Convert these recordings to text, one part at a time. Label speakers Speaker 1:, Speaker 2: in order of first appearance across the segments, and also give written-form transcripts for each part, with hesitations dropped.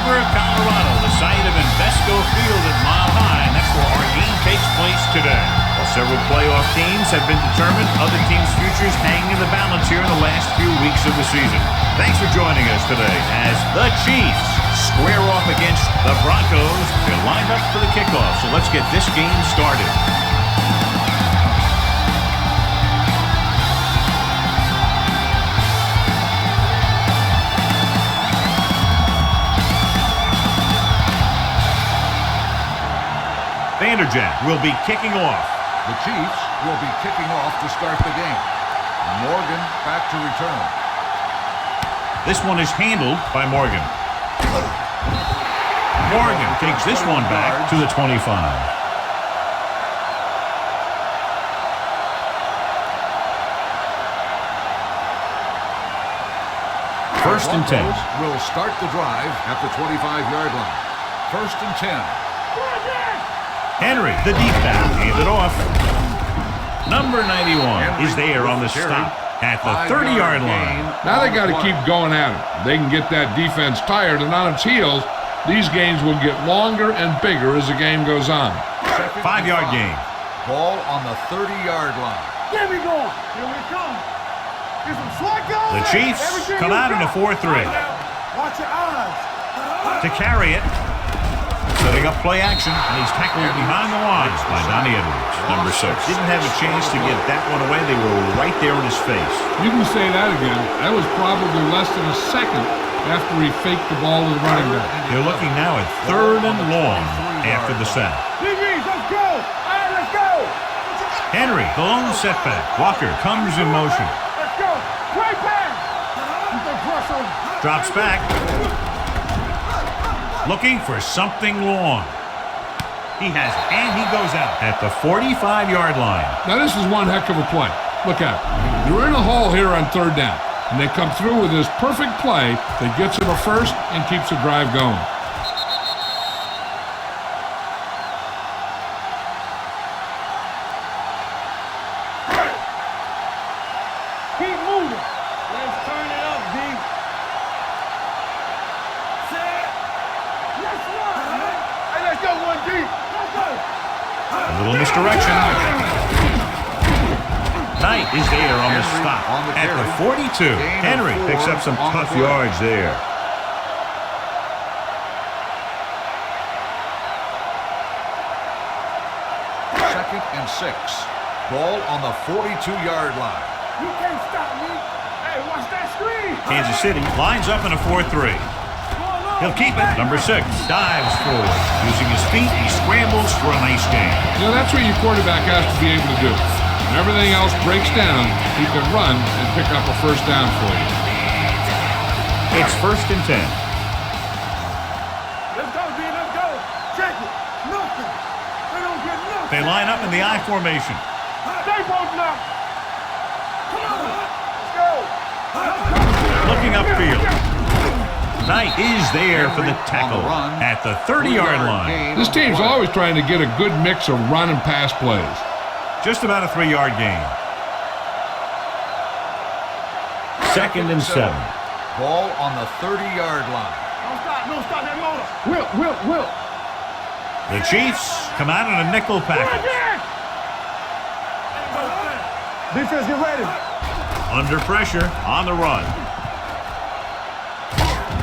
Speaker 1: Denver, Colorado, the site of Invesco Field at Mile High, and that's where our game takes place today. While several playoff teams have been determined, other teams' futures hang in the balance here in the last few weeks of the season. Thanks for joining us today as the Chiefs square off against the Broncos. They're lined up for the kickoff, so let's get this game started. Vanderjagt will be kicking off.
Speaker 2: The Chiefs will be kicking off to start the game. Morgan back to return.
Speaker 1: This one is handled by Morgan. Morgan takes this one back to the 25. First and 10.
Speaker 2: Will start the drive at the 25-yard line. First and 10.
Speaker 1: Henry, the deep pass, handed off. Number 91 is there on the stop at the 30-yard line.
Speaker 3: Now they got to keep going at it. They can get that defense tired and on its heels. These games will get longer and bigger as the game goes on.
Speaker 1: 5-yard gain.
Speaker 2: Ball on the 30-yard line.
Speaker 4: There we go. Here we come. Get some slack on.
Speaker 1: The Chiefs come out in a 4-3.
Speaker 4: Watch your eyes.
Speaker 1: To carry it. Setting up play action, and he's tackled behind the lines by Donnie Edwards, number 6. Didn't have a chance to get that one away. They were right there in his face.
Speaker 3: You can say that again. That was probably less than a second after he faked the ball to the running back.
Speaker 1: They're looking now at 3rd and long after the sack.
Speaker 4: DBs, let's go. All right, let's go.
Speaker 1: Henry, the lone setback. Walker comes in motion.
Speaker 4: Let's go. Play pass.
Speaker 1: Drops back. Looking for something long. He has it, and he goes out at the 45-yard line.
Speaker 3: Now this is one heck of a play. Look at it. They're in a hole here on 3rd down, and they come through with this perfect play that gets them a first and keeps the drive going.
Speaker 4: Keep moving. Let's turn it up, D.
Speaker 1: A little misdirection. Knight is there on the stop at the 42. Henry picks up some tough yards there.
Speaker 2: Second and 6. Ball on the 42-yard line.
Speaker 4: You can't stop me. Hey, watch that screen.
Speaker 1: Kansas City lines up in a 4-3. He'll keep it. Number 6 dives forward. Using his feet, he scrambles for a nice gain.
Speaker 3: You know, that's what your quarterback has to be able to do. When everything else breaks down, he can run and pick up a first down for you.
Speaker 1: It's 1st and 10.
Speaker 4: Let's go, D. Let's go. Check it. Nothing. They don't get nothing.
Speaker 1: They line up in the I formation.
Speaker 4: They won't knock. Come on. Let's go.
Speaker 1: Looking upfield. Knight is there for the tackle at the 30-yard line.
Speaker 3: This team's always trying to get a good mix of run and pass plays.
Speaker 1: Just about a 3-yard gain. 2nd and 7.
Speaker 2: Ball on the 30-yard line.
Speaker 4: Don't stop that motor. Will.
Speaker 1: The Chiefs come out in a nickel package.
Speaker 4: Defense, get ready.
Speaker 1: Under pressure on the run.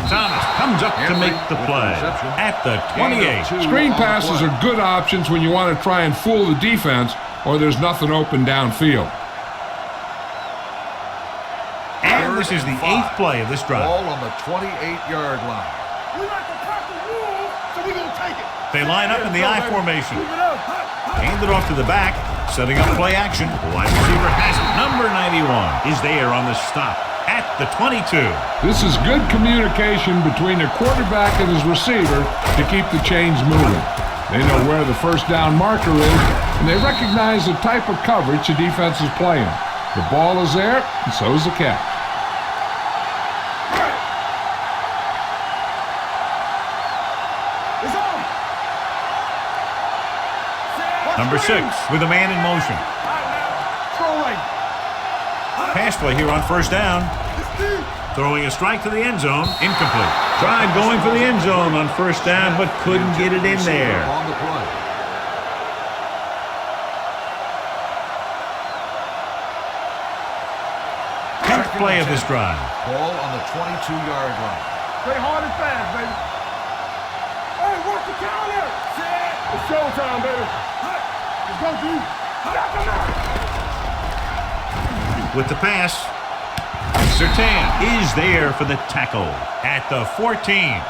Speaker 1: Thomas comes up to make the play at the 28.
Speaker 3: Screen passes are good options when you want to try and fool the defense or there's nothing open downfield.
Speaker 1: And this is the 8th play of this drive.
Speaker 2: Ball on the 28-yard line.
Speaker 4: We like to crack the rules, so we're going to take it.
Speaker 1: They line up in the I formation. Hand it off to the back, setting up play action. The wide receiver has it. Number 91 is there on the stop at the 22.
Speaker 3: This is good communication between the quarterback and his receiver to keep the chains moving. They know where the first down marker is, and they recognize the type of coverage the defense is playing. The ball is there, and so is the catch.
Speaker 1: Number 6 with a man in motion. Pass play here on 1st down. Throwing a strike to the end zone. Incomplete. Tried going for the end zone on first down, but couldn't get it in there.
Speaker 2: On the play.
Speaker 1: 10th play of this drive.
Speaker 2: Ball on the 22-yard line.
Speaker 4: Stay hard and fast, baby. Hey, work the counter. It's showtime, baby. Let's go, dude. Knock him out.
Speaker 1: With the pass, Surtain is there for the tackle at the 14.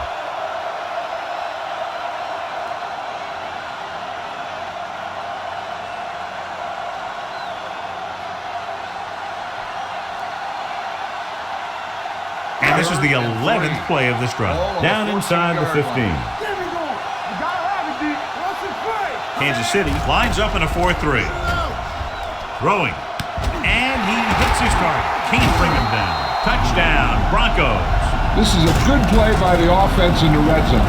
Speaker 1: And this is the 11th play of this drive. Down inside the 15. Kansas City lines up in a 4-3. Throwing. And he hits his target. Can't bring him down. Touchdown, Broncos.
Speaker 3: This is a good play by the offense in the red zone.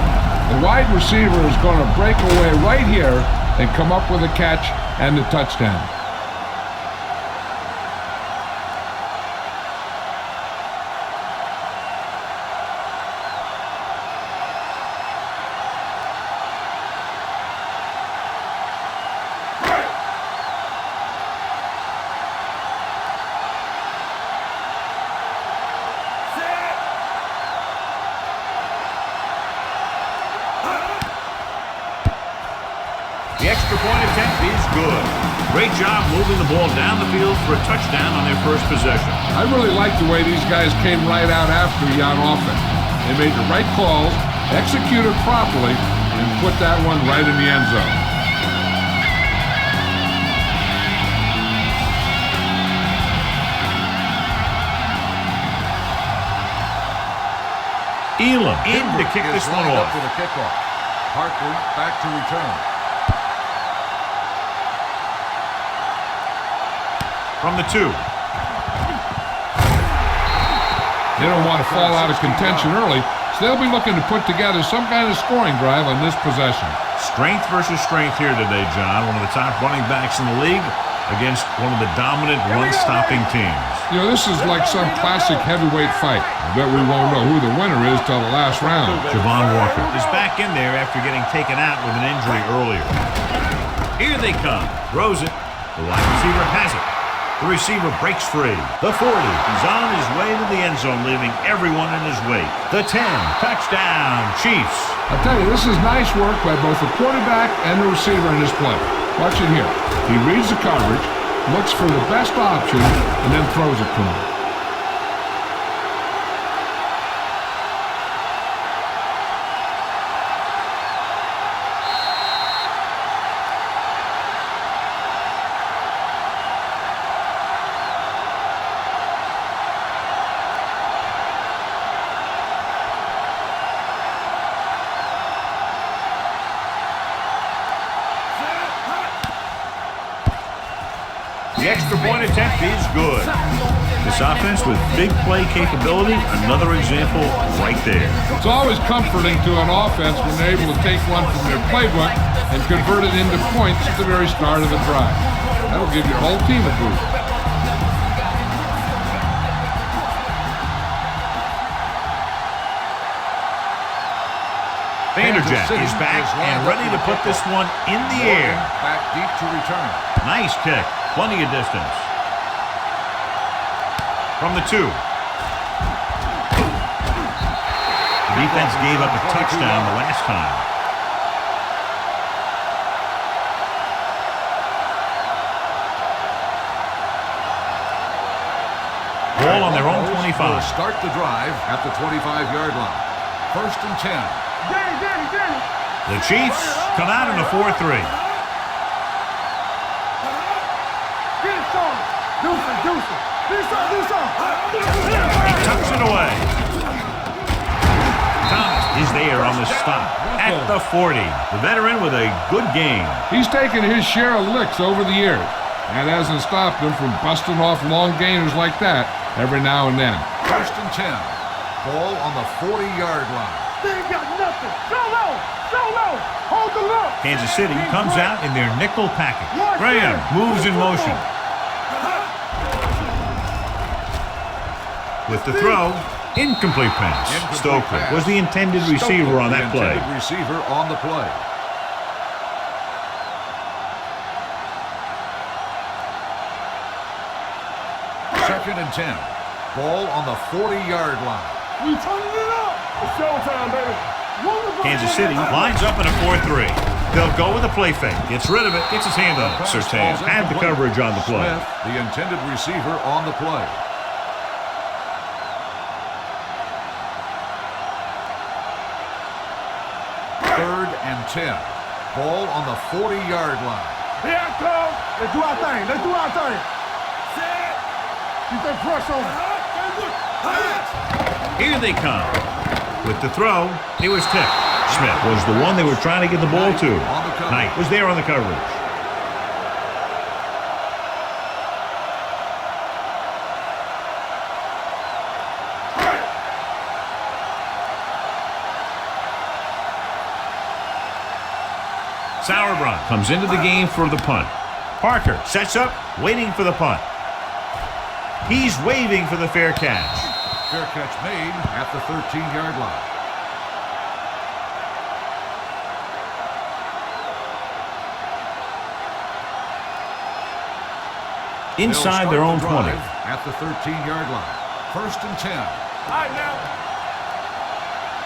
Speaker 3: The wide receiver is going to break away right here and come up with a catch and the touchdown.
Speaker 1: The extra point attempt is good. Great job moving the ball down the field for a touchdown on their first possession.
Speaker 3: I really like the way these guys came right out after you on offense. They made the right calls, executed properly, and put that one right in the end zone.
Speaker 1: Elam in to kick this one
Speaker 2: lined
Speaker 1: off.
Speaker 2: up for the kickoff. Hartley back to return.
Speaker 1: From the 2.
Speaker 3: They don't want to fall out of contention early, so they'll be looking to put together some kind of scoring drive on this possession.
Speaker 1: Strength versus strength here today, John. One of the top running backs in the league against one of the dominant run-stopping teams.
Speaker 3: You know, this is like some classic heavyweight fight. I bet we won't know who the winner is till the last round.
Speaker 1: Javon Walker is back in there after getting taken out with an injury earlier. Here they come. Throws it. The wide receiver has it. The receiver breaks free. The 40. He's on his way to the end zone, leaving everyone in his wake. The 10. Touchdown, Chiefs.
Speaker 3: I'll tell you, this is nice work by both the quarterback and the receiver in this play. Watch it here. He reads the coverage, looks for the best option, and then throws it to him.
Speaker 1: The extra point attempt is good. This offense with big play capability, another example right there.
Speaker 3: It's always comforting to an offense when they're able to take one from their playbook and convert it into points at the very start of the drive. That'll give your whole team a boost.
Speaker 1: Vanderjagt is back and ready to put this one in the air.
Speaker 2: Back deep to return.
Speaker 1: Nice kick. Plenty of distance. From the 2. The defense gave up a touchdown the last time. Ball on their own 25.
Speaker 2: Will start the drive at the 25-yard line. 1st and 10.
Speaker 4: Danny.
Speaker 1: The Chiefs come out in a 4-3. He tucks it away. Thomas is there on the stop at the 40. The veteran with a good game.
Speaker 3: He's taken his share of licks over the years. That hasn't stopped him from busting off long gainers like that every now and then.
Speaker 2: 1st and 10. Ball on the 40-yard line.
Speaker 4: They ain't got nothing. Go low. Hold the look.
Speaker 1: Kansas City comes out in their nickel package. Graham moves in motion. With the throw, Incomplete pass.
Speaker 2: Incomplete
Speaker 1: Stokely
Speaker 2: pass.
Speaker 1: was the intended receiver on that play.
Speaker 2: Intended receiver on the play. Second and 10. Ball on the 40-yard line.
Speaker 4: We turning it up. It's showtime, baby.
Speaker 1: Kansas City lines up in a 4-3. They'll go with a play fake. Gets rid of it. Gets his hand on it. Surtain had the coverage on the play.
Speaker 2: Smith, the intended receiver on the play. Third and 10. Ball on the 40-yard line.
Speaker 4: Here I come. Let's do our thing. Let's do our thing. Set. Keep that pressure on.
Speaker 1: Here they come. With the throw, it was tipped. Smith was the one they were trying to get the ball to. Knight was there on the coverage. Sauerbrunn comes into the game for the punt. Parker sets up, waiting for the punt. He's waving for the fair catch.
Speaker 2: Fair catch made at the 13-yard line.
Speaker 1: Inside their own 20.
Speaker 2: At the 13-yard line. First and 10.
Speaker 4: All right, now.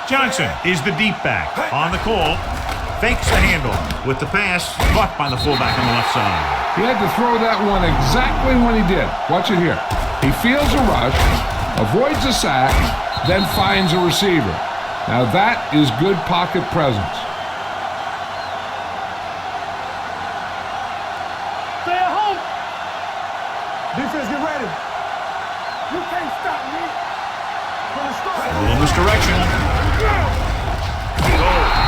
Speaker 1: Johnson is the deep back on the call. Fakes the handle with the pass, caught by the fullback on the left side.
Speaker 3: He had to throw that one exactly when he did. Watch it here. He feels a rush, avoids a sack, then finds a receiver. Now that is good pocket presence.
Speaker 4: Stay at home. Defense, get ready. You can't stop me. From the start.
Speaker 1: In this direction.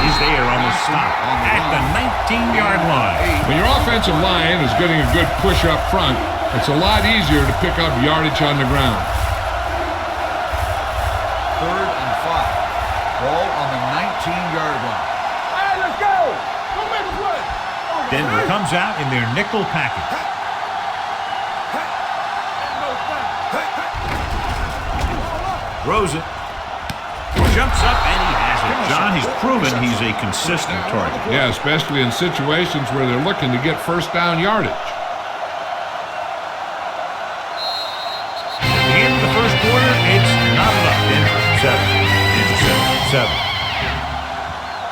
Speaker 1: He's there on the stop at the 19-yard line.
Speaker 3: When your offensive line is getting a good push up front, it's a lot easier to pick up yardage on the ground.
Speaker 2: Third and 5. Ball on the 19-yard line.
Speaker 4: All right, let's go. Don't make a play.
Speaker 1: Denver comes out in their nickel package. Throws it. Jumps up and he has it. John, he's proven he's a consistent target.
Speaker 3: Yeah, especially in situations where they're looking to get first down yardage.
Speaker 1: At the end of the first quarter, it's not enough. Denver 7. 7.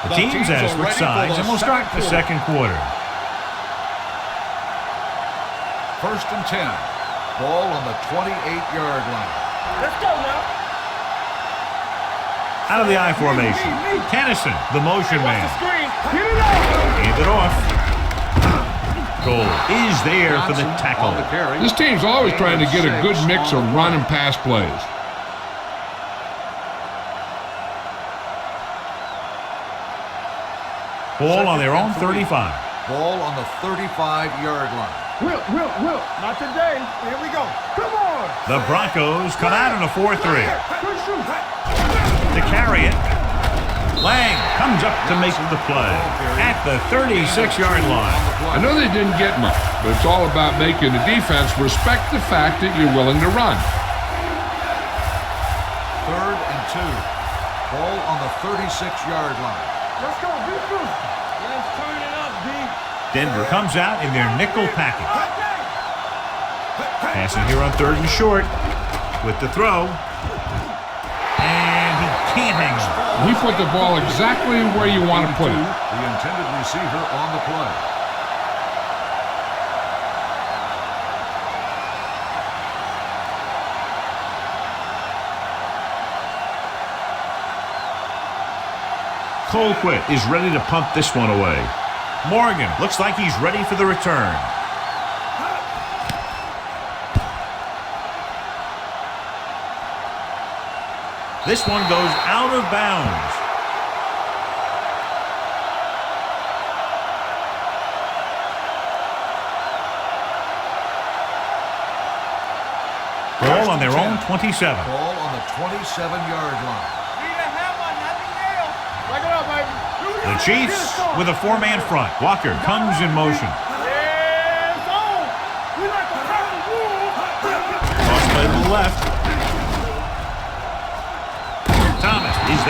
Speaker 1: The teams have switched sides, and we'll start the second quarter.
Speaker 2: First and 10. Ball on the 28-yard line.
Speaker 4: Let's go now.
Speaker 1: Out of the I formation. Tennyson, the motion man.
Speaker 4: Get it out.
Speaker 1: Hand it off. Goal is there for the tackle.
Speaker 3: This team's always trying to get a good mix of run and pass plays.
Speaker 1: Ball on their own 35.
Speaker 2: Ball on the 35-yard line.
Speaker 4: Will. Not today. Here we go. Come on.
Speaker 1: The Broncos come out in a 4-3.
Speaker 4: Good shoot.
Speaker 1: To carry it, Lang comes up to make the play at the 36-yard line.
Speaker 3: I know they didn't get much, but it's all about making the defense respect the fact that you're willing to run.
Speaker 2: Third and 2. Ball on the 36-yard line.
Speaker 4: Let's go. Let's turn it up, D.
Speaker 1: Denver comes out in their nickel package. Passing here on 3rd and short with the throw. And he can't hang on.
Speaker 3: He put the ball exactly where you want to put it.
Speaker 2: The intended receiver on the play.
Speaker 1: Colquitt is ready to punt this one away. Morgan looks like he's ready for the return. This one goes out of bounds. Ball on their own 27.
Speaker 2: Ball on the 27-yard line.
Speaker 1: The Chiefs with a 4-man front. Walker comes in motion. Cross play to the left.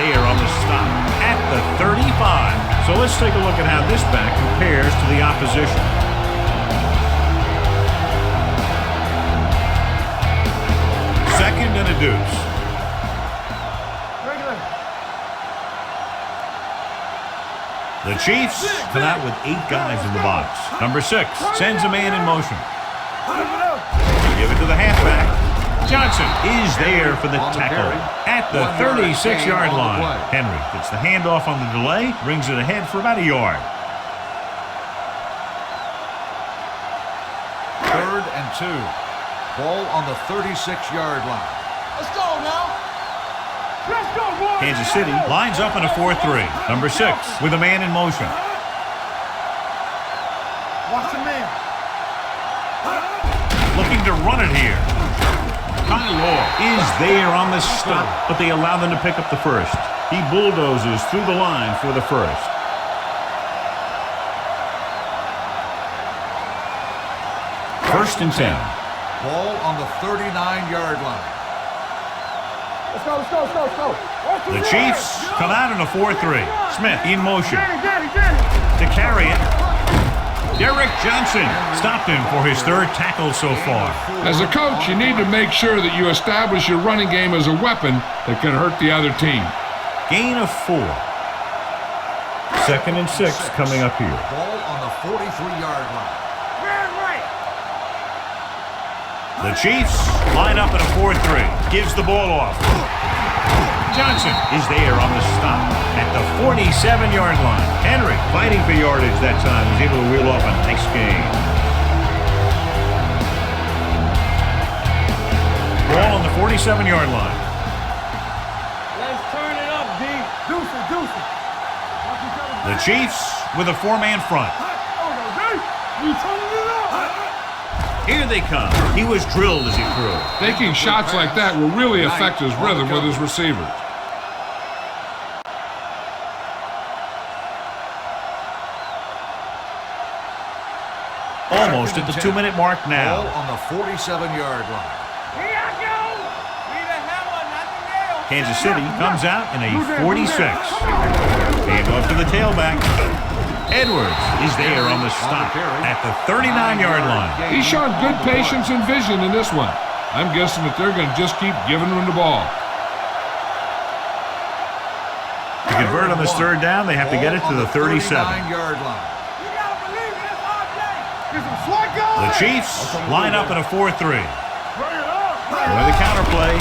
Speaker 1: there on the stop at the 35. So let's take a look at how this back compares to the opposition. Second and a deuce. The Chiefs come out with 8 guys in the box. Number 6 sends a man in motion. Give it to the halfback. Johnson is there for the tackle at the 36-yard line. Henry gets the handoff on the delay, brings it ahead for about a yard.
Speaker 2: Third and 2. Ball on the 36-yard line.
Speaker 4: Let's go now. Let's go, boys.
Speaker 1: Kansas City lines up in a 4-3. Number 6 with a man in motion.
Speaker 4: Watch the man.
Speaker 1: Looking to run it here. Kyle is there on the stop, but they allow them to pick up the first. He bulldozes through the line for the first. First and 10.
Speaker 2: Ball on the 39-yard line.
Speaker 4: Let's go, let's go, let's go, let's go.
Speaker 1: The Chiefs come out in a 4-3. Smith in motion.
Speaker 4: Danny.
Speaker 1: To carry it. Derek Johnson stopped him for his 3rd tackle so far.
Speaker 3: As a coach, you need to make sure that you establish your running game as a weapon that can hurt the other team.
Speaker 1: Gain of 4. Second and 6 coming up here.
Speaker 2: Ball on the 43-yard line.
Speaker 1: The Chiefs line up in a 4-3. Gives the ball off. Johnson is there on the stop at the 47-yard line. Henry, fighting for yardage that time, was able to wheel off a nice gain. Ball on the 47-yard line.
Speaker 4: Let's turn it up, D. Deuce.
Speaker 1: The Chiefs with a 4-man front.
Speaker 4: You turning it up.
Speaker 1: Here they come. He was drilled as he threw.
Speaker 3: Taking shots like that will really affect his rhythm with his receivers.
Speaker 1: Almost at the 2-minute mark now.
Speaker 2: Ball on the 47-yard line.
Speaker 4: Here I go. Need a hammer, nothing else.
Speaker 1: Kansas City comes out in a 46. Hand off to the tailback. Edwards is there on the stop at the 39-yard line.
Speaker 3: He's shown good patience and vision in this one. I'm guessing that they're going to just keep giving him the ball.
Speaker 1: To convert on this 3rd down, they have to get it to the 37.
Speaker 2: 39-yard line.
Speaker 1: The Chiefs line up in a 4-3. With a counterplay.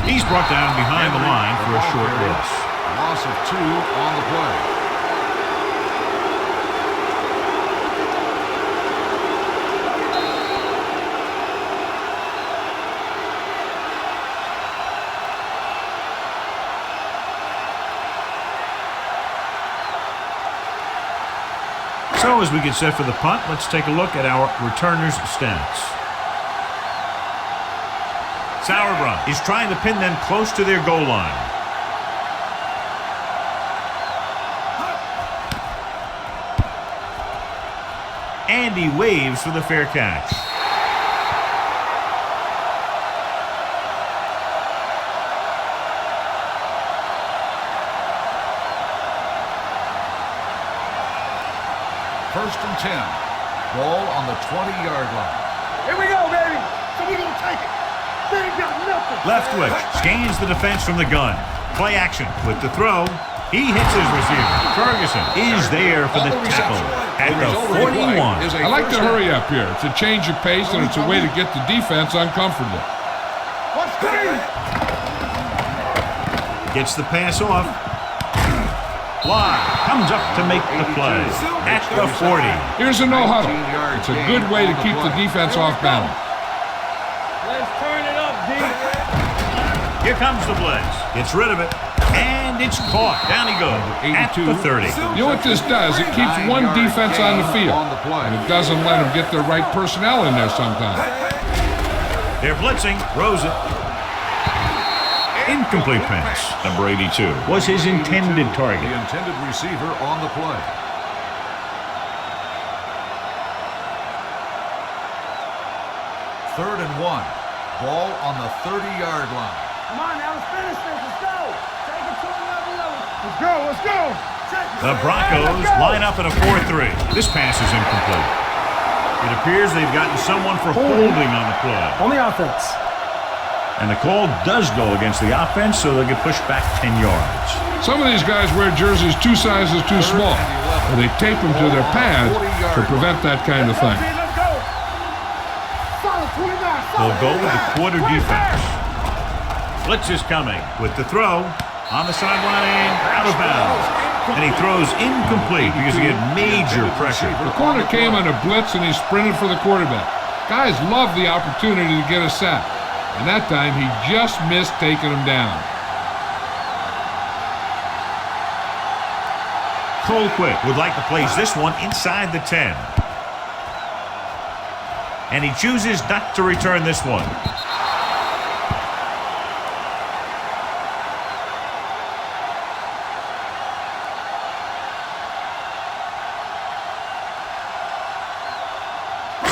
Speaker 1: He's brought down behind the line for a short loss.
Speaker 2: Loss of 2 on the play.
Speaker 1: So as we get set for the punt, let's take a look at our returners' stats. Sauerbrunn is trying to pin them close to their goal line. And he waves for the fair catch.
Speaker 2: First and 10. Ball on the 20-yard line.
Speaker 4: Here we go, baby. So we're going to take it. They ain't got nothing.
Speaker 1: Leftwich scans the defense from the gun. Play action with the throw. He hits his receiver. Ferguson is there for the tackle at the 41.
Speaker 3: I like to hurry up here. It's a change of pace, and it's a way to get the defense uncomfortable.
Speaker 4: What's green?
Speaker 1: Gets the pass off. Fly comes up to make the play at the 40.
Speaker 3: Here's a no-huddle. It's a good way to keep the defense off balance.
Speaker 4: Let's turn it up, D.
Speaker 1: Here comes the blitz. Gets rid of it. And it's caught. Down he goes at the 30.
Speaker 3: You know what this does? It keeps one defense on the field. And it doesn't let them get the right personnel in there sometimes.
Speaker 1: They're blitzing. Throws it. Incomplete pass. Number 82 was his intended target.
Speaker 2: The intended receiver on the play. Third and 1. Ball on the 30-yard line.
Speaker 4: Come on, now let's finish this. Let's go. Let's go, let's go.
Speaker 1: The Broncos line up in a 4-3. This pass is incomplete. It appears they've gotten someone for holding on the play.
Speaker 5: On the offense.
Speaker 1: And the call does go against the offense, so they'll get pushed back 10 yards.
Speaker 3: Some of these guys wear jerseys 2 sizes too small, and they tape them to their pads to prevent that kind of thing.
Speaker 4: Let's go. Solid 29.
Speaker 1: They'll go with the quarter defense. Blitz is coming with the throw on the sideline, out of bounds. And he throws incomplete because he had major pressure.
Speaker 3: The corner came on a blitz and he sprinted for the quarterback. Guys love the opportunity to get a sack. And that time he just missed taking him down.
Speaker 1: Colquitt would like to place this one inside the 10. And he chooses not to return this one.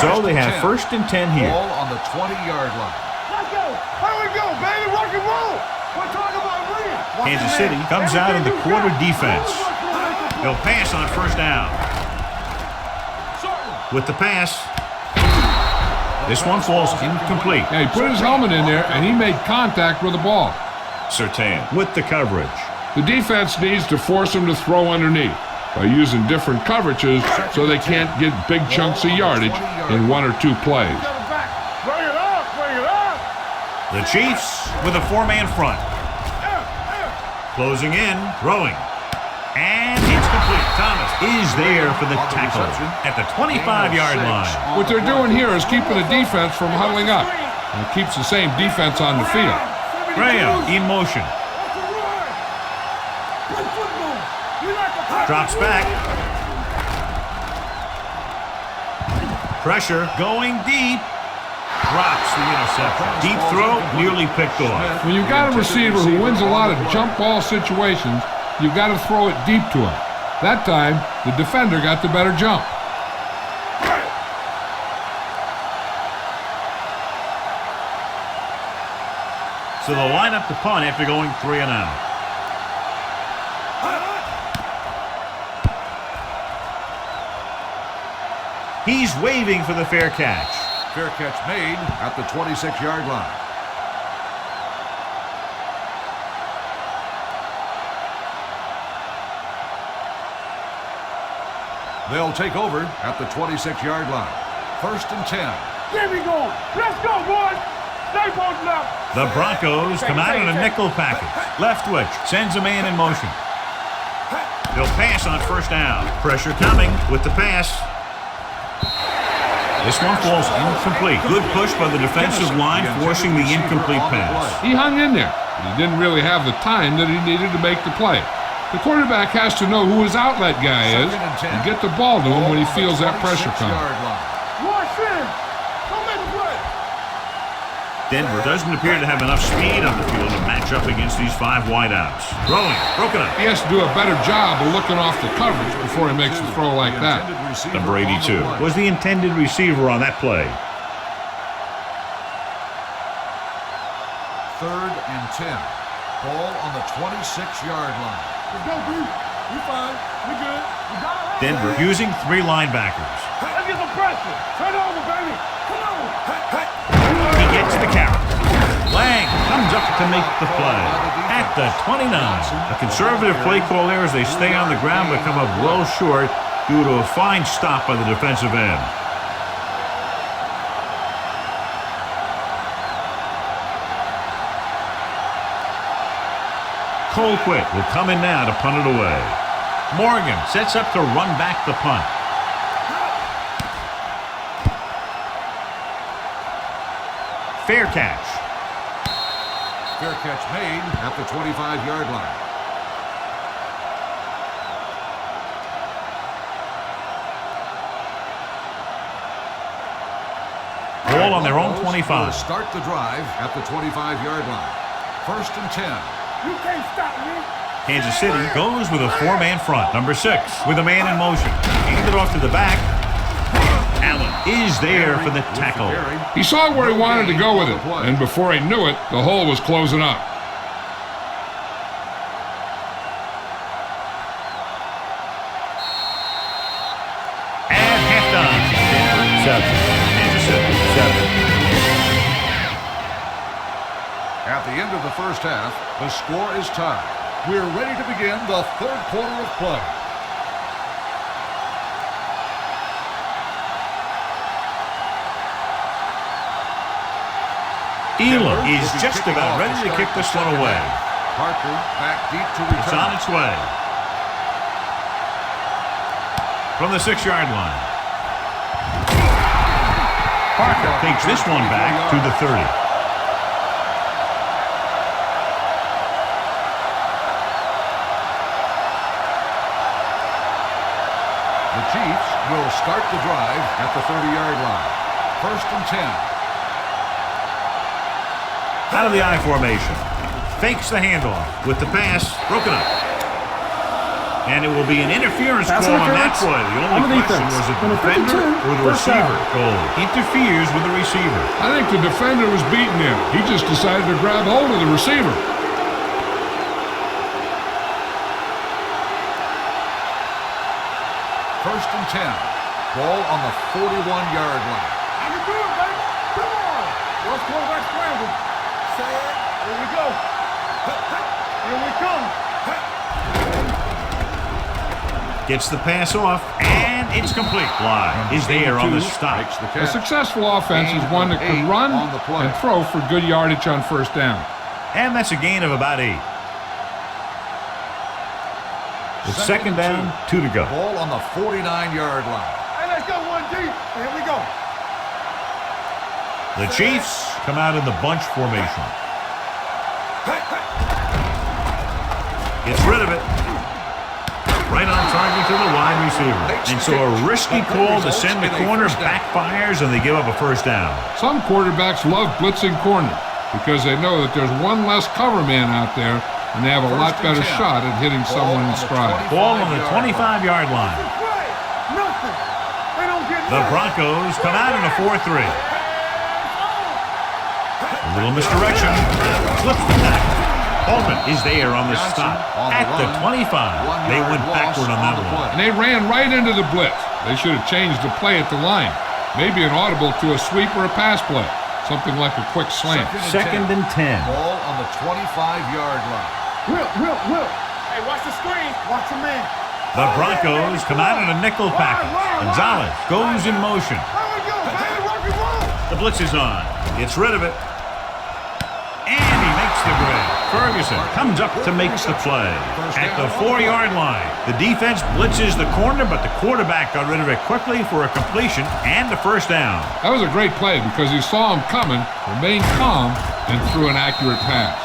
Speaker 1: So they have 1st and 10 here.
Speaker 2: Ball on the 20-yard line.
Speaker 4: Let's go. Here we go, baby. Rock and roll. We're talking about win.
Speaker 1: Kansas City comes out in the quarter defense. They'll pass on 1st down. With the pass. This one falls incomplete.
Speaker 3: Yeah, he put his helmet in there and he made contact with the ball.
Speaker 1: Surtain with the coverage.
Speaker 3: The defense needs to force him to throw underneath by using different coverages so they can't get big chunks of yardage in 1 or 2 plays.
Speaker 4: Bring it up, bring it up.
Speaker 1: The Chiefs with a 4-man front. Closing in, throwing. And it's complete. Thomas is there for the tackle at the 25-yard line.
Speaker 3: What they're doing here is keeping the defense from huddling up. And it keeps the same defense on the field.
Speaker 1: Graham in motion. Drops back. Pressure going deep. Drops the interception. Deep throw, nearly picked off.
Speaker 3: When you've got a receiver who wins a lot of jump ball situations, you've got to throw it deep to him. That time, the defender got the better jump.
Speaker 1: So they'll line up the punt after going 3 and out. He's waving for the fair catch.
Speaker 2: Fair catch made at the 26-yard line. They'll take over at the 26-yard line. 1st and 10.
Speaker 4: Get me going. Let's go, boys. Stay posted up.
Speaker 1: The Broncos come out in a nickel package. Leftwich sends a man in motion. They'll pass on 1st down. Pressure coming with the pass. This one falls incomplete. Good push by the defensive line, forcing the incomplete pass.
Speaker 3: He hung in there, but he didn't really have the time that he needed to make the play. The quarterback has to know who his outlet guy is and get the ball to him when he feels that pressure coming.
Speaker 4: Watch him. Don't make a play.
Speaker 1: Denver doesn't appear to have enough speed on the field to match up against these 5 wideouts. Throwing, broken up.
Speaker 3: He has to do a better job of looking off the coverage before he makes a throw like that.
Speaker 1: Number 82 was the intended receiver on that play.
Speaker 2: 3rd and 10. Ball on the 26-yard line.
Speaker 4: Let's go, dude. We fine. We good. We got it.
Speaker 1: Denver using 3 linebackers.
Speaker 4: Let's get some pressure. Turn over, baby. Come on.
Speaker 1: He gets the carry. Lang comes up to make the play at the 29. A conservative play call there as they stay on the ground but come up well short due to a fine stop by the defensive end. Colquitt will come in now to punt it away. Morgan sets up to run back the punt. Fair catch.
Speaker 2: Fair catch made at the 25-yard line.
Speaker 1: Ball on their own 25.
Speaker 2: Start the drive at the 25-yard line. 1st and 10.
Speaker 4: You can't stop me.
Speaker 1: Kansas City goes with a 4-man front. Number 6 with a man in motion. Hand it off to the back. Allen is there for the tackle.
Speaker 3: He saw where he wanted to go with it, and before he knew it, the hole was closing up.
Speaker 1: Kansas City, 7.
Speaker 2: At the end of the first half, the score is tied. We're ready to begin the third quarter of play.
Speaker 1: Elam is just about ready to kick this one away.
Speaker 2: Parker back deep to return.
Speaker 1: It's on its way. From the 6-yard line. Parker takes this one back to the 30.
Speaker 2: The Chiefs will start the drive at the 30-yard line. 1st and 10.
Speaker 1: Out of the I formation. Fakes the handoff with the pass broken up. And it will be an interference call on that play. The only question was it the defender or the receiver. Goal interferes with the receiver.
Speaker 3: I think the defender was beating him. He just decided to grab hold of the receiver.
Speaker 2: First and 10. Ball on the 41-yard line.
Speaker 4: I can do it, baby. Come on. What's quarterback scramble? Say it. Here we go. Here we come.
Speaker 1: Gets the pass off, and it's complete. Fly is there on the stop.
Speaker 3: A successful offense is one that can run and throw for good yardage on first down.
Speaker 1: And that's a gain of about 8. It's second down, 2 to go.
Speaker 2: Ball on the 49-yard line.
Speaker 4: Hey, let's go 1 deep. Here we go.
Speaker 1: The Chiefs come out in the bunch formation. Gets rid of it. Right on target to the wide receiver. And so a risky call to send the corner backfires, and they give up a first down.
Speaker 3: Some quarterbacks love blitzing corners because they know that there's one less cover man out there, and they have a lot better shot at hitting someone in stride.
Speaker 1: Ball on the 25-yard line. The Broncos come out in a 4-3. A little misdirection. Flips the tackle. Holman is there on the stop. At the 25. They went backward on that one.
Speaker 3: And they ran right into the blitz. They should have changed the play at the line. Maybe an audible to a sweep or a pass play. Something like a quick slant.
Speaker 1: Second and 10.
Speaker 2: Ball on the 25-yard line.
Speaker 4: Will. Hey, watch the screen. Watch the man.
Speaker 1: The Broncos come out in a nickel package. Gonzalez goes in motion. The blitz is on. Gets rid of it. And he makes the grab. Ferguson comes up to make the play. At the 4-yard line, the defense blitzes the corner, but the quarterback got rid of it quickly for a completion and a first down.
Speaker 3: That was a great play because he saw him coming, remained calm, and threw an accurate pass.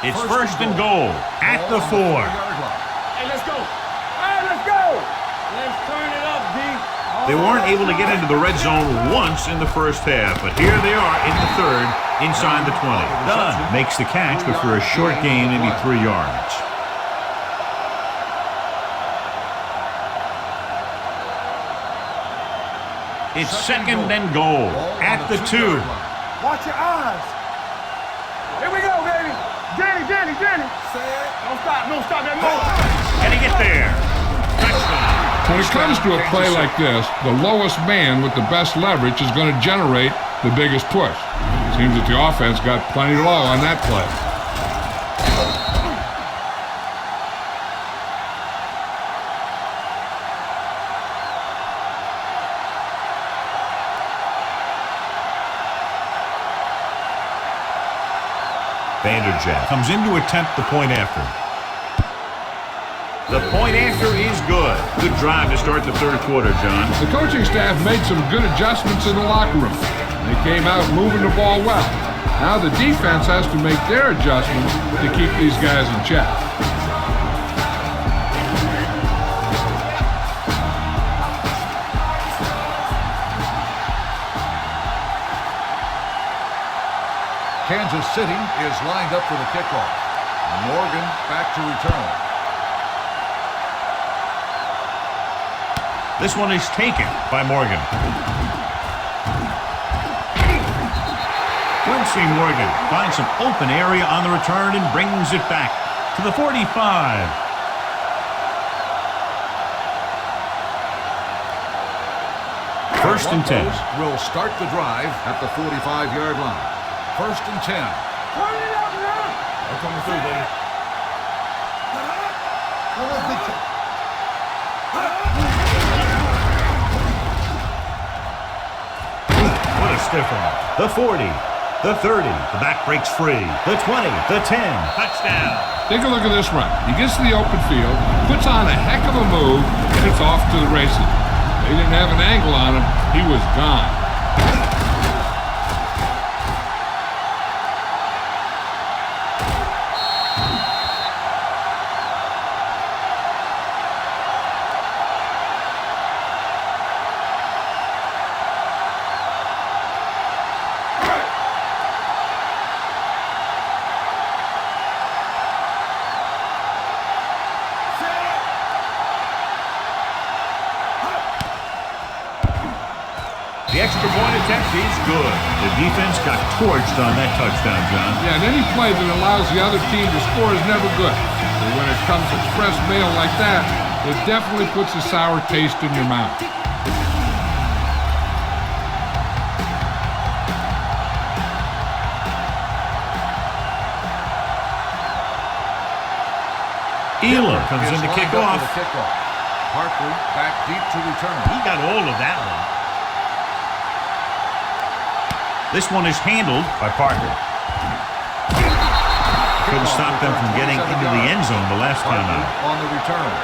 Speaker 1: It's first and goal at the 4.
Speaker 4: Hey, let's go. Hey, let's go. Let's turn it up, D.
Speaker 1: They weren't able to get into the red zone once in the first half, but here they are in the third, inside the 20. Dunn makes the catch, but for a short gain, maybe 3 yards. It's second and goal at the 2.
Speaker 4: Watch your eyes. Here we go, baby. Danny. Don't stop that motion.
Speaker 1: Can he get there? Touchdown.
Speaker 3: When it comes to a play like this, the lowest man with the best leverage is going to generate the biggest push. Seems that the offense got plenty low on that play.
Speaker 1: Vanderjagt comes in to attempt the point after. The point after is good. Good drive to start the third quarter, John.
Speaker 3: The coaching staff made some good adjustments in the locker room. They came out moving the ball well. Now the defense has to make their adjustments to keep these guys in check.
Speaker 2: Kansas City is lined up for the kickoff. Morgan back to return.
Speaker 1: This one is taken by Morgan. Quincy Morgan finds some open area on the return and brings it back to the 45. First and 10.
Speaker 2: Will start the drive at the 45-yard line. First and 10.
Speaker 4: They're coming through, baby.
Speaker 1: What a stiff one. The 40, the 30, the back breaks free, the 20, the 10, touchdown.
Speaker 3: Take a look at this run. He gets to the open field, puts on a heck of a move, and it's off to the races. They didn't have an angle on him. He was gone.
Speaker 1: The extra point attempt is good. The defense got torched on that touchdown, John.
Speaker 3: Yeah, and any play that allows the other team to score is never good. But when it comes to express mail like that, it definitely puts a sour taste in your mouth.
Speaker 1: Elam comes in to kick off.
Speaker 2: Parker back deep to return.
Speaker 1: He got all of that one. This one is handled by Parker. Couldn't stop them from getting into the end zone the last time out.
Speaker 2: On the return.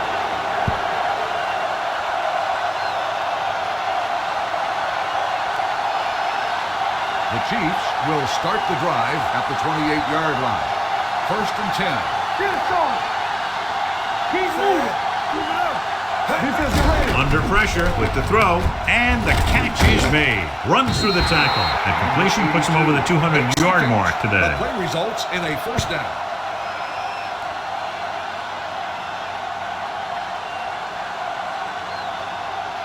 Speaker 2: The Chiefs will start the drive at the 28-yard line. First and 10.
Speaker 4: Get it, Sean. Keep moving. Keep it up. Defensive rating.
Speaker 1: Under pressure with the throw, and the catch is made. Runs through the tackle, and completion puts him over the 200-yard mark today.
Speaker 2: The play results in a first down.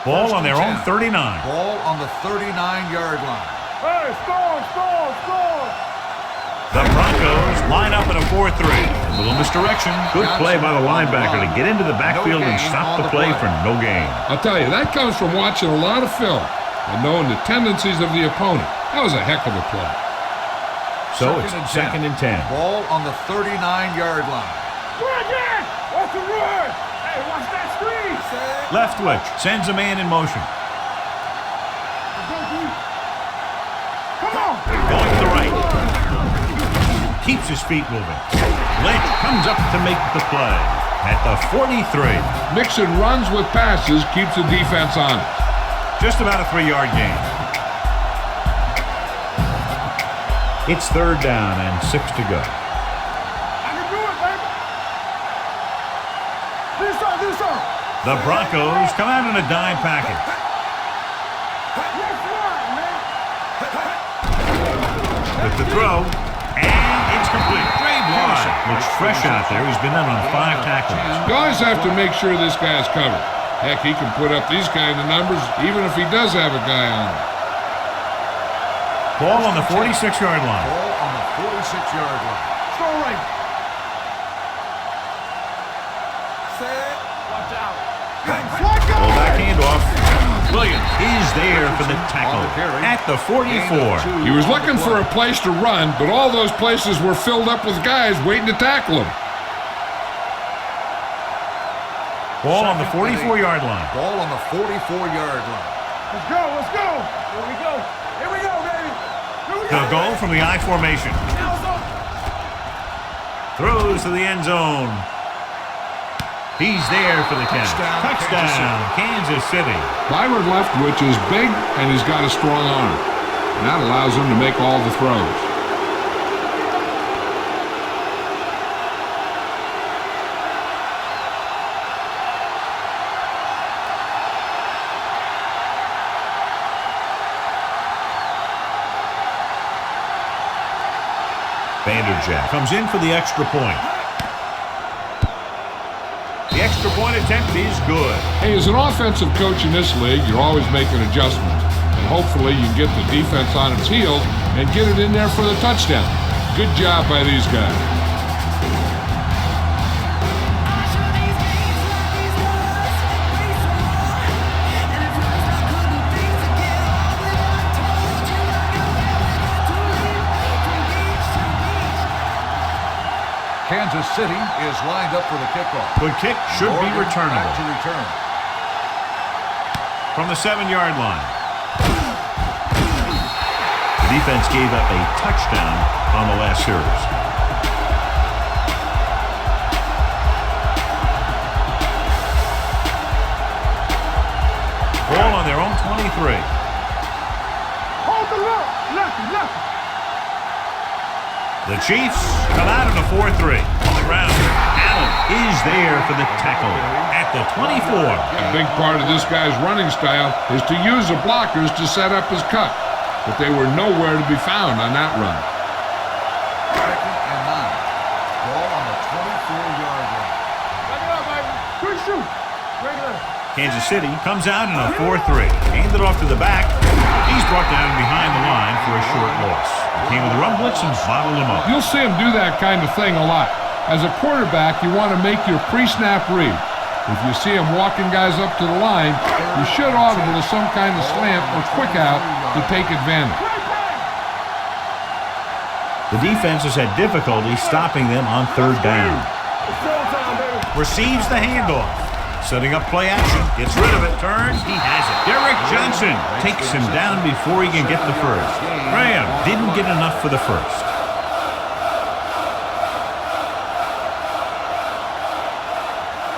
Speaker 1: Ball on their own 39.
Speaker 2: Ball on the 39-yard line.
Speaker 4: Hey, score.
Speaker 1: The Broncos line up in a 4-3. A little misdirection. Good play by the linebacker to get into the backfield and stop the play for no gain.
Speaker 3: I'll tell you, that comes from watching a lot of film and knowing the tendencies of the opponent. That was a heck of a play.
Speaker 1: So it's second and 10.
Speaker 2: Ball on the 39-yard line.
Speaker 4: Run again. Watch the run. Hey, watch that screen.
Speaker 1: Leftwich sends a man in motion.
Speaker 4: Come on.
Speaker 1: Going to the right. Keeps his feet moving. Lynch comes up to make the play at the 43.
Speaker 3: Mixon runs with passes, keeps the defense on it.
Speaker 1: Just about a 3-yard gain. It's third down and 6 to go.
Speaker 4: I can do it, baby. This on.
Speaker 1: The Broncos come out in a dime package.
Speaker 4: Let's run, man.
Speaker 1: With the throw, and it's complete. Great block. Looks fresh out there. He's been in on 5 tackles.
Speaker 3: You always have to make sure this guy's covered. Heck, he can put up these kind of numbers even if he does have a guy on him.
Speaker 1: Ball on the 46-yard line.
Speaker 2: Ball on the 46-yard line.
Speaker 4: Go right. Set. Watch out.
Speaker 1: Pull back handoff. Williams is there for the tackle at the 44.
Speaker 3: He was looking for a place to run, but all those places were filled up with guys waiting to tackle him.
Speaker 1: Ball on the 44-yard line.
Speaker 2: Ball on the 44-yard line.
Speaker 4: Let's go. Here we go, baby. Here we go.
Speaker 1: They'll go from the I formation. Throws to the end zone. He's there for the catch. Touchdown, Kansas City.
Speaker 3: Byron Leftwich is big and he's got a strong arm. And that allows him to make all the throws.
Speaker 1: Vanderjagt comes in for the extra point. The extra point attempt is good.
Speaker 3: Hey, as an offensive coach in this league, you're always making adjustments. And hopefully you get the defense on its heels and get it in there for the touchdown. Good job by these guys.
Speaker 2: Kansas City is lined up for the kickoff.
Speaker 1: Good kick, should be
Speaker 2: Oregon
Speaker 1: returnable.
Speaker 2: back to return.
Speaker 1: From the 7-yard line. The defense gave up a touchdown on the last series. Ball on their own 23.
Speaker 4: Hold the look. Lefty.
Speaker 1: The Chiefs come out in a 4-3 on the ground. Allen is there for the tackle at the 24.
Speaker 3: A big part of this guy's running style is to use the blockers to set up his cut, but they were nowhere to be found on that run.
Speaker 2: 2nd and 9. Ball on the 24-yard line.
Speaker 4: Back it up, baby. Quick shoot. Regular.
Speaker 1: Kansas City comes out in a 4-3. Handed off to the back. He's brought down behind the line for a short loss. Came with a run blitz and bottled him up.
Speaker 3: You'll see him do that kind of thing a lot. As a quarterback, you want to make your pre-snap read. If you see him walking guys up to the line, you should audible to some kind of slant or quick out to take advantage.
Speaker 1: The defense has had difficulty stopping them on 3rd down.
Speaker 4: It's showtime, baby.
Speaker 1: Receives the handoff. Setting up play action. Gets rid of it. Turns. He has it. Derek Johnson takes him down before he can get the first. Graham didn't get enough for the first.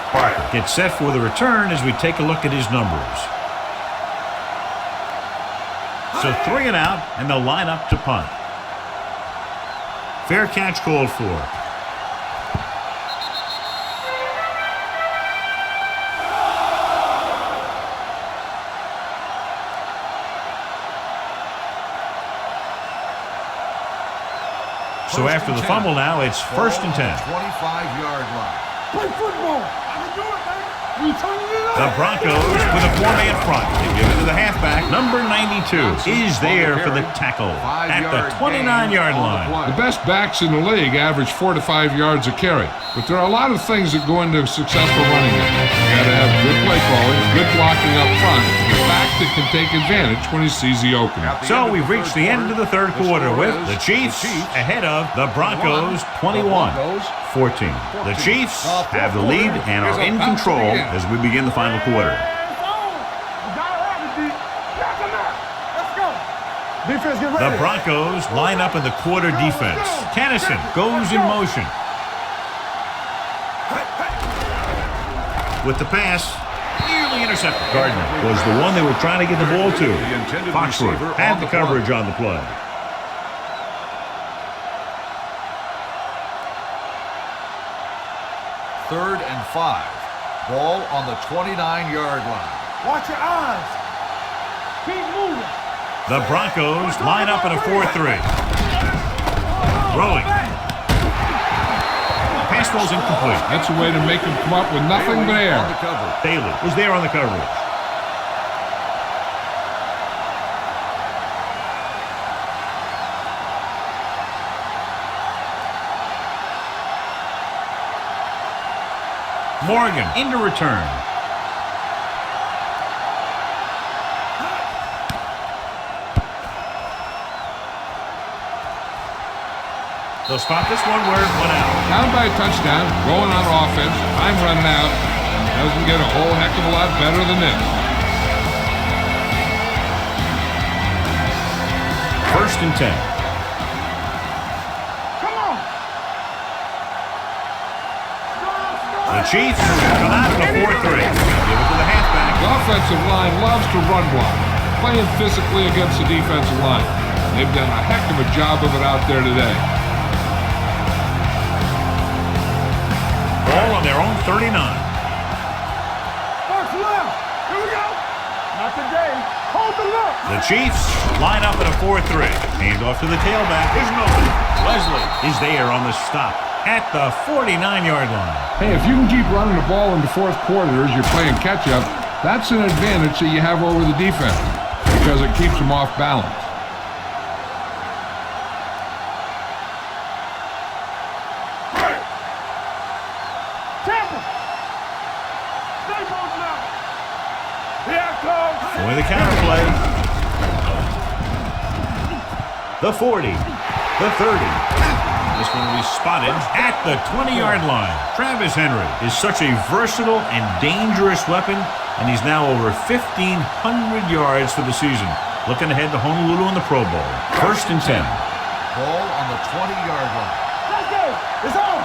Speaker 1: Parker gets set for the return as we take a look at his numbers. So 3 and out, and they'll line up to punt. Fair catch called for. So after the fumble now, it's 1st and 10.
Speaker 2: 25-yard line.
Speaker 4: Play football. I can do it, baby. We turning it up.
Speaker 1: The Broncos with a 4-man front. They give it to the halfback. Number 92 is there for the tackle at the 29-yard line.
Speaker 3: The best backs in the league average 4 to 5 yards a carry. But there are a lot of things that go into a successful running game. You got to have good play calling, good blocking up front, and a back that can take advantage when he sees the opening.
Speaker 1: So we've reached the end of the 3rd quarter with the Chiefs ahead of the Broncos 21-14. The Chiefs have the lead and are in control as we begin the final quarter.
Speaker 4: Defense, get ready.
Speaker 1: The Broncos line up in the quarter defense. Tennyson goes in motion. With the pass, nearly intercepted. Gardner was the one they were trying to get the ball to. Foxworth had the coverage on the play.
Speaker 2: Third and 5. Ball on the 29-yard line.
Speaker 4: Watch your eyes. Keep moving.
Speaker 1: The Broncos line up in a 4-3. Rolling. Pass ball's incomplete.
Speaker 3: That's a way to make him come up with nothing but air.
Speaker 2: On the cover.
Speaker 1: Bailey was there on the coverage. Morgan into return. They'll spot this one where it went out.
Speaker 3: Down by a touchdown, going on offense, time running out. Doesn't get a whole heck of a lot better than this.
Speaker 1: 1st and 10.
Speaker 4: Come on.
Speaker 1: The Chiefs come out in a 4-3. Give it to the halfback.
Speaker 3: The offensive line loves to run block, playing physically against the defensive line. They've done a heck of a job of it out there today.
Speaker 1: Ball on their own 39.
Speaker 4: First left. Here we go. Not today. Hold the look.
Speaker 1: The Chiefs line up in a 4-3. Hand off to the tailback. There's nobody. Leslie is there on the stop at the 49-yard line.
Speaker 3: Hey, if you can keep running the ball in the 4th quarter as you're playing catch-up, that's an advantage that you have over the defense because it keeps them off balance.
Speaker 1: For the counterplay. The 40. The 30. This one will be spotted at the 20-yard line. Travis Henry is such a versatile and dangerous weapon, and he's now over 1,500 yards for the season. Looking ahead to Honolulu in the Pro Bowl. 1st and 10.
Speaker 2: Ball on the 20-yard line.
Speaker 4: Let's go. It's on.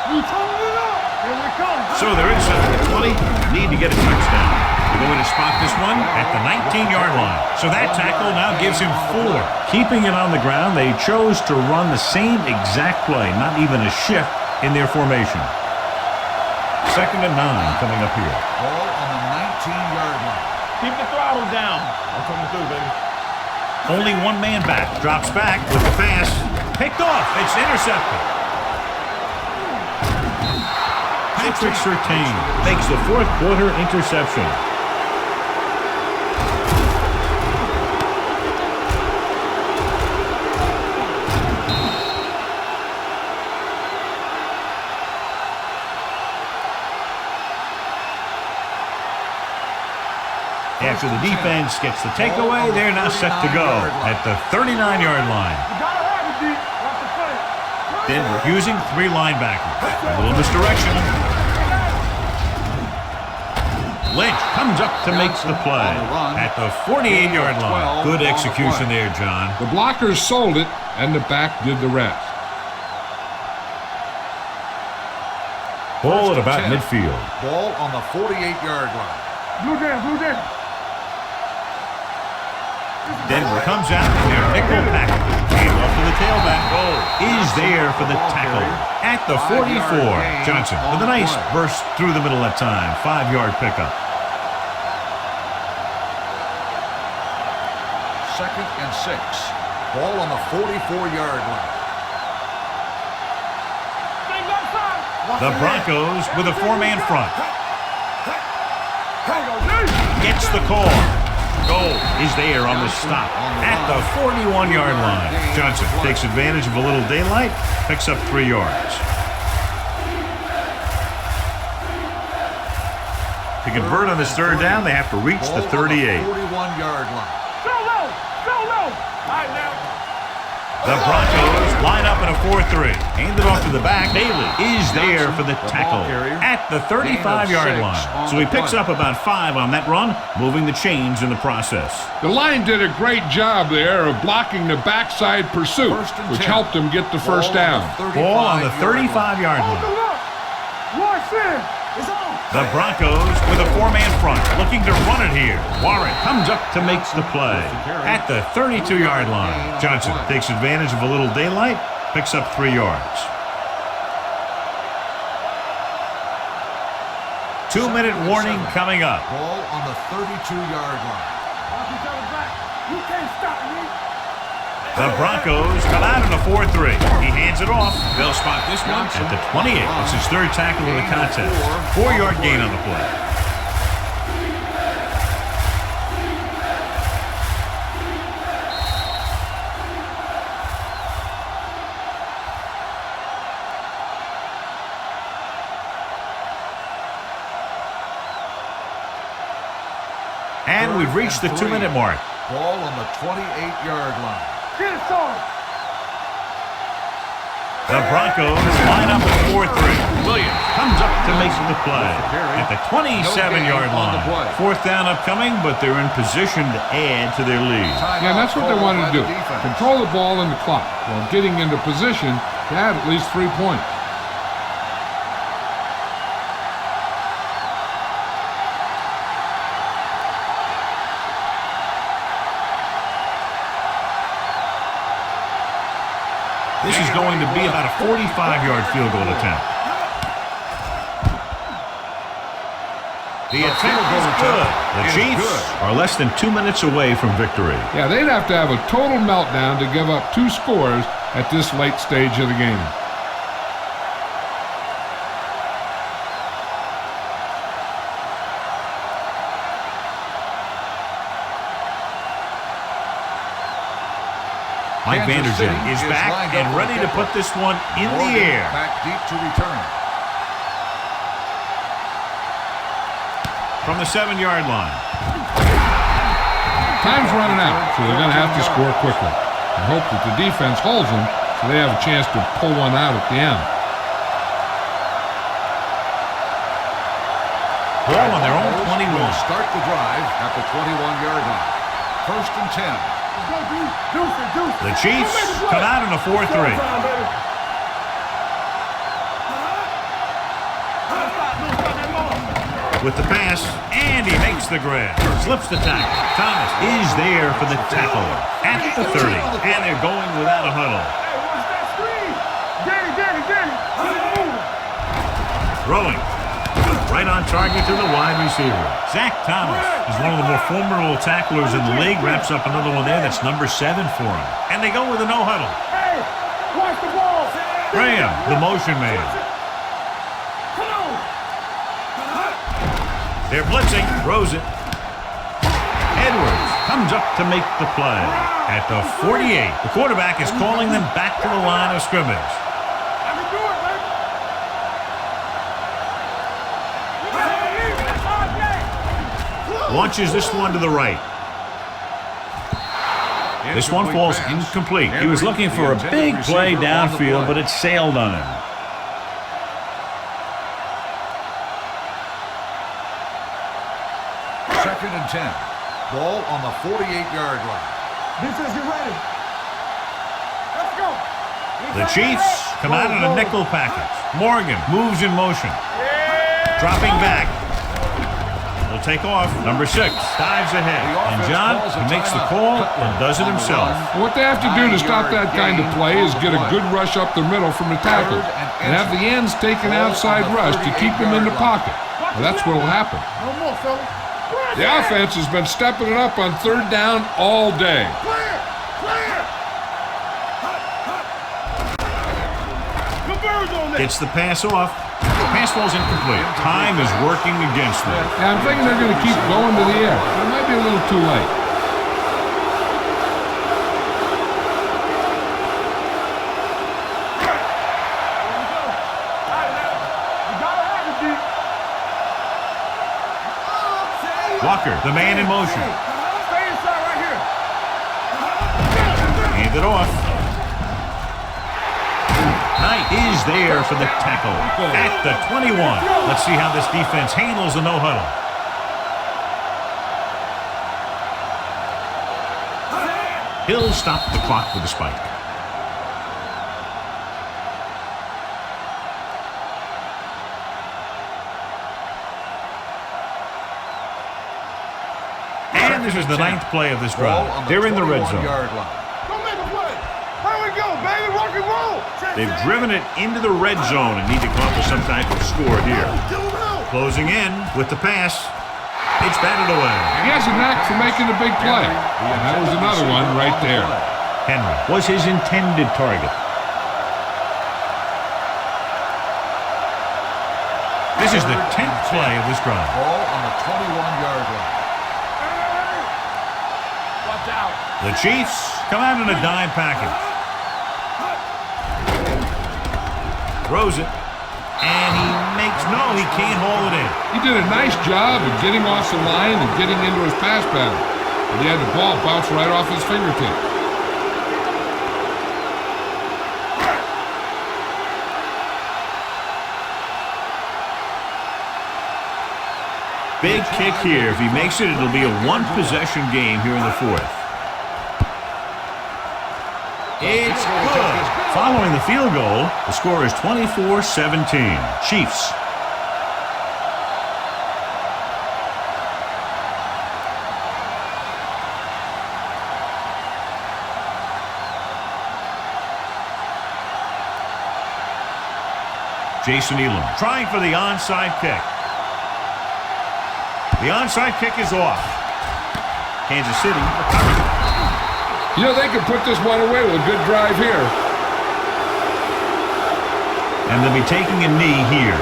Speaker 4: You turn it up. Here we come.
Speaker 1: So they're inside the 20. Need to get a touchdown. They're going to spot this one at the 19-yard line. So that tackle now gives him 4. Keeping it on the ground, they chose to run the same exact play, not even a shift in their formation. 2nd and 9 coming up here.
Speaker 2: Ball on the 19-yard line.
Speaker 4: Keep the throttle down. I'm coming through, baby.
Speaker 1: Only one man back. Drops back with the pass. Picked off. It's intercepted. Patrick Surtain makes the 4th quarter interception. After the defense gets the takeaway, they're now set to go at the 39-yard line.
Speaker 4: You gotta have it, D. Watch the play.
Speaker 1: Denver using 3 linebackers. A little misdirection. Lynch comes up to make the play at the 48-yard line. Good execution there, John.
Speaker 3: The blockers sold it, and the back did the rest.
Speaker 1: Ball at about midfield.
Speaker 2: Ball on the 48-yard line.
Speaker 4: Blue down.
Speaker 1: Denver comes out in their nickel package. Came up to the tailback. Goal is there for the tackle at the 44. Johnson with a nice burst through the middle that time. 5-yard pickup.
Speaker 2: 2nd and 6. Ball on the 44-yard line.
Speaker 1: The Broncos with a 4-man front. Gets the call. Goal is there on the stop at the 41-yard line. Johnson takes advantage of a little daylight, picks up 3 yards. To convert on this 3rd down, they have to reach the 38.
Speaker 2: 41-yard line.
Speaker 4: Go low. All right, now.
Speaker 1: The Broncos line up in a 4-3. Hand it off to the back. Bailey is there for the tackle at the 35-yard line. So he picks up about 5 on that run, moving the chains in the process.
Speaker 3: The line did a great job there of blocking the backside pursuit, which helped them get the 1st down.
Speaker 1: Ball on the 35-yard line.
Speaker 4: Watch this. It's on.
Speaker 1: The Broncos with a 4-man front, looking to run it here. Warren comes up to make the play at the 32-yard line. Johnson takes advantage of a little daylight, picks up 3 yards. 2-minute warning coming up.
Speaker 2: Ball on the 32-yard line.
Speaker 4: Watch each other back. You can't stop me.
Speaker 1: The Broncos come out in a 4-3. He hands it off. They'll spot this one at the 28. It's his 3rd tackle of the contest. 4-yard gain on the play. And we've reached the 2-minute mark.
Speaker 2: Ball on the 28-yard line.
Speaker 4: Get it on.
Speaker 1: The Broncos line up at 4-3. Williams comes up to make the play at the 27-yard line. 4th down upcoming, but they're in position to add to their lead.
Speaker 3: Yeah, that's what they wanted to do. Control the ball and the clock while getting into position to add at least 3 points.
Speaker 1: This is going to be about a 45-yard field goal attempt. The attempt is good. The Chiefs are less than 2 minutes away from victory.
Speaker 3: Yeah, they'd have to have a total meltdown to give up 2 scores at this late stage of the game.
Speaker 1: Mike Vanderjagt is back and ready to put this one in the air.
Speaker 2: Back deep to return.
Speaker 1: From the 7-yard line.
Speaker 3: Time's running out, so they're going to have to score quickly and hope that the defense holds them so they have a chance to pull one out at the end.
Speaker 1: Ball on their own 21.
Speaker 2: Will start the drive at the 21-yard line. 1st and 10.
Speaker 1: The Chiefs come out in a 4-3. With the pass, and he makes the grab. Slips the tackle. Thomas is there for the tackle at the 30. And they're going without a huddle. Throwing. Right on target to the wide receiver. Zach Thomas is one of the more formidable tacklers in the league. Wraps up another one there. That's number 7 for him. And they go with a no huddle. Graham, the motion man. They're blitzing. Throws it. Edwards comes up to make the play. At the 48, the quarterback is calling them back to the line of scrimmage. Launches this one to the right. This one falls incomplete. He was looking for a big play downfield, but it sailed on him.
Speaker 2: Second and 10. Ball on the 48-yard line.
Speaker 4: Defense, get ready. Let's go.
Speaker 1: The Chiefs come out in a nickel package. Morgan moves in motion. Dropping back. Will take off. Number 6 dives ahead. And John, he makes the call and does it himself.
Speaker 3: What they have to do to stop that kind of play is get a good rush up the middle from the tackle and have the ends take an outside rush to keep them in the pocket. Well, that's what will happen.
Speaker 4: No more, fella.
Speaker 3: The offense has been stepping it up on 3rd down all day.
Speaker 4: Clear! Clear! Converge on that.
Speaker 1: Gets the pass off. The pass falls incomplete. Time is working against them.
Speaker 3: Yeah, I'm thinking they're going to keep going to the air. It might be a little too late.
Speaker 1: Walker, the man in motion.
Speaker 4: Stay inside right here.
Speaker 1: Hand it off. Knight is there for the tackle at the 21. Let's see how this defense handles the no-huddle. He'll stop the clock with a spike. And this is the 9th play of this drive. They're in the red zone.
Speaker 4: Don't make a play. Here we go, baby. Rock and roll.
Speaker 1: They've driven it into the red zone and need to come up with some type of score here. Closing in with the pass. It's batted away.
Speaker 3: He has a knack for making a big play. And that was another one right there.
Speaker 1: Henry was his intended target. This is the 10th play of this drive.
Speaker 2: Ball on the 21-yard line.
Speaker 4: Watch out.
Speaker 1: The Chiefs come out in a dime package. Throws it. And he makes he can't haul it in.
Speaker 3: He did a nice job of getting off the line and getting into his pass pattern. But he had the ball bounce right off his fingertips.
Speaker 1: Big kick here. If he makes it, it'll be a one-possession game here in the 4th. It's good. Following the field goal, the score is 24-17. Chiefs. Jason Elam trying for the onside kick. The onside kick is off. Kansas City recovers.
Speaker 3: You know, they could put this one away with a good drive here.
Speaker 1: And they'll be taking a knee here.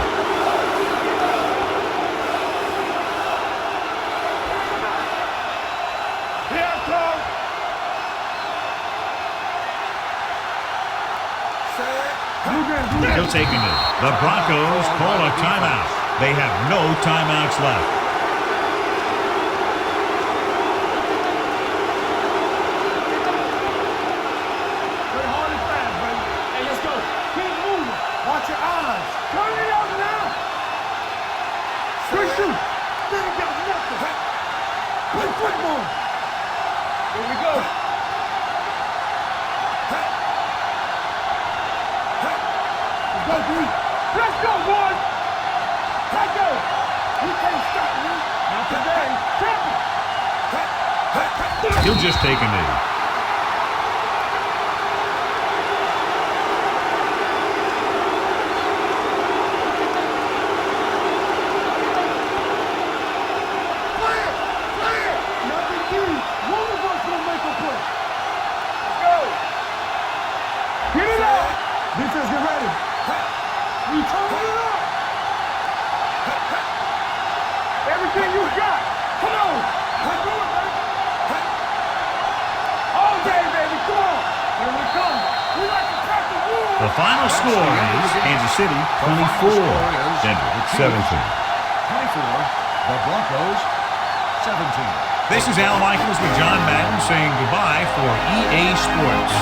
Speaker 1: He'll take a knee. The Broncos call a timeout. They have no timeouts left.
Speaker 4: D. Let's go, boys. Let's go. We can't stop me. Not today.
Speaker 1: He'll just take a knee.
Speaker 4: Defense, get ready. We turn it up. Everything you got. Come on. Let's do it, baby. All day, baby. Come on. Here we come. We like to crack the rules.
Speaker 1: The final score is Kansas City 24, Denver 17.
Speaker 2: 24, the Broncos 17.
Speaker 1: This is Al Michaels with John Madden saying goodbye for EA Sports.